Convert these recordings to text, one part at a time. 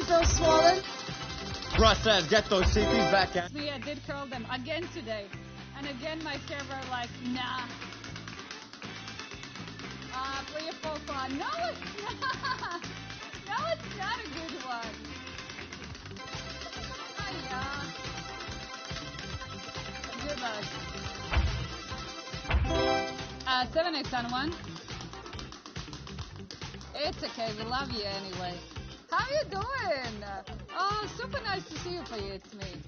feel swollen. Russ says, get those CPs back in. Me, I did curl them again today. And again, my hair were like, nah. Play a folk one. No, it's not. No, it's not a good one. Yeah. Good luck. 7x on one. It's okay, we love you anyway. How you doing? Oh, super nice to see you, for you. It's me.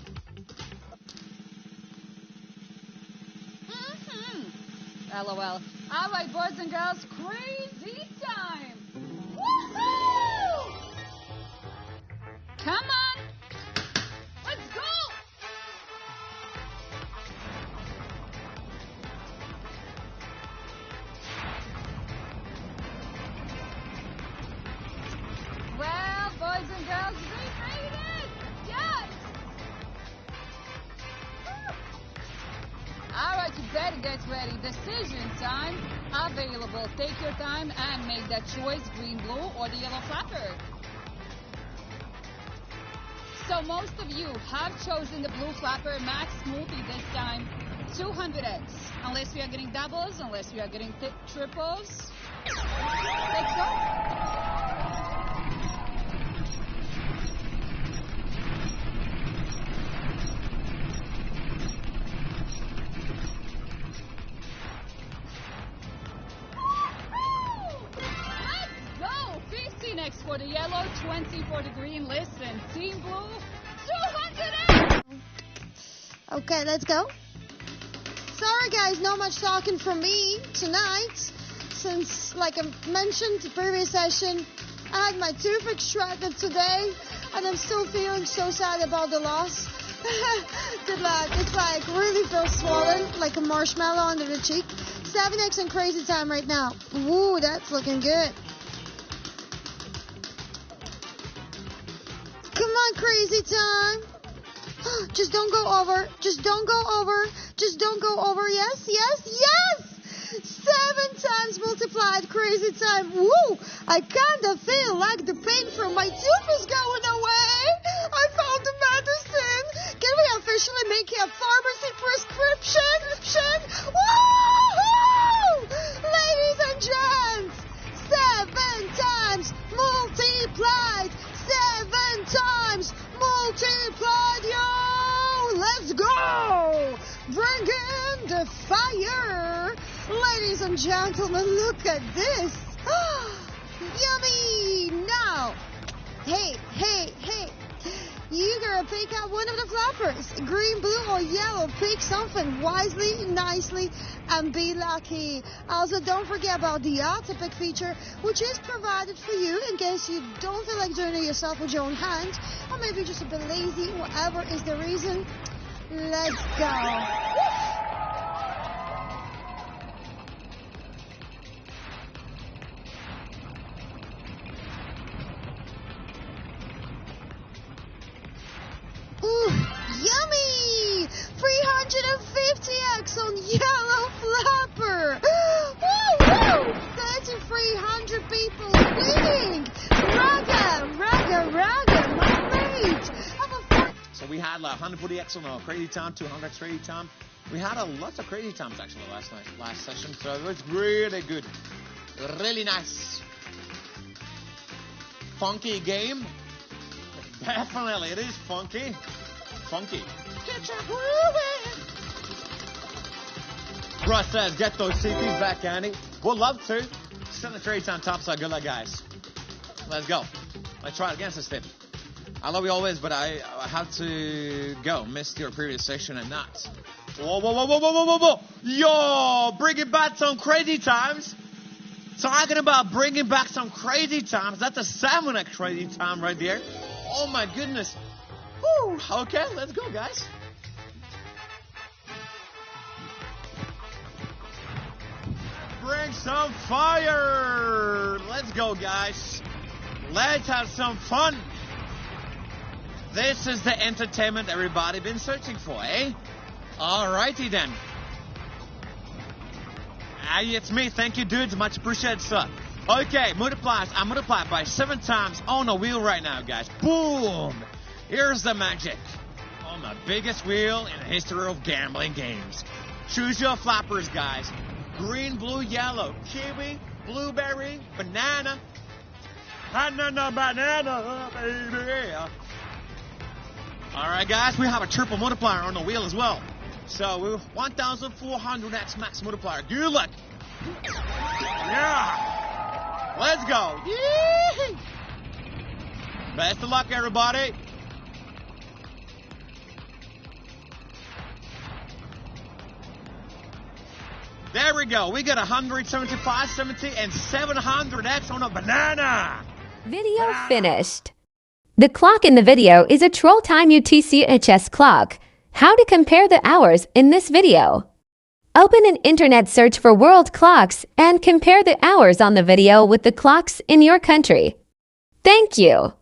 LOL. All right, boys and girls, crazy time. Woohoo! Come on. Let's go. Well, boys and girls, we made it. Yes. All right, you better get ready. Decision time available. Take your time and make that choice, green, blue, or the yellow flapper. So most of you have chosen the blue flapper max multi this time, 200x. Unless we are getting doubles, unless we are getting triples. Let's go. For the yellow, 20 for the green. Listen, team blue, 200. Okay, let's go. Sorry guys, not much talking from me tonight. Since, like I mentioned the previous session, I had my tooth extracted today, and I'm still feeling so sad about the loss. Good luck. It's like really feels swollen, like a marshmallow under the cheek. 7x and crazy time right now. Ooh, that's looking good. Come on, crazy time. Just don't go over. Just don't go over. Just don't go over. Yes, yes, yes. 7 times multiplied, crazy time. Woo! I kind of feel like the pain from my tooth is going away. I found the medicine. Can we officially make it a pharmacy prescription? Woo! Ladies and gents, 7 times multiplied. 7 times multiplied, yo! Let's go! Bring in the fire! Ladies and gentlemen, look at this! Yummy! Now, hey! You gotta pick out one of the flappers. Green, blue, or yellow. Pick something wisely, nicely, and be lucky. Also, don't forget about the auto-pick feature, which is provided for you in case you don't feel like doing it yourself with your own hand, or maybe you're just a bit lazy, whatever is the reason. Let's go. Ooh, yummy! 350x on yellow flapper! Woo! 3,300 people winning! Raga, my mate! Have a fun. So we had like 140x on our crazy time, 200x crazy time. We had a lot of crazy times actually last session, so it was really good. Really nice. Funky game. Definitely, it is funky. Funky. Get your grooving. Russ says, get those CPs back, Andy. We'll love to. Send the trades on top, so good luck, guys. Let's go. Let's try it against this tip. I love you always, but I have to go. Missed your previous session and not. Whoa. Yo, bringing back some crazy times. Talking about bringing back some crazy times. That's a 7x crazy time right there. Oh my goodness. Woo. Okay, let's go, guys. Bring some fire. Let's go, guys. Let's have some fun. This is the entertainment everybody been searching for, eh? Alrighty then. It's me. Thank you, dudes. Much appreciated, sir. Okay, multipliers. I multiply by 7 times on the wheel right now, guys. Boom! Here's the magic on the biggest wheel in the history of gambling games. Choose your flappers, guys. Green, blue, yellow, kiwi, blueberry, banana. Banana, baby. All right, guys, we have a triple multiplier on the wheel as well. So we're 1,400x max multiplier. Good luck. Yeah. Let's go. Yee! Best of luck, everybody. There we go. We got 175, 70, and 700x on a banana. Video finished. The clock in the video is a Troll Time UTCHS clock. How to compare the hours in this video. Open an internet search for world clocks and compare the hours on the video with the clocks in your country. Thank you.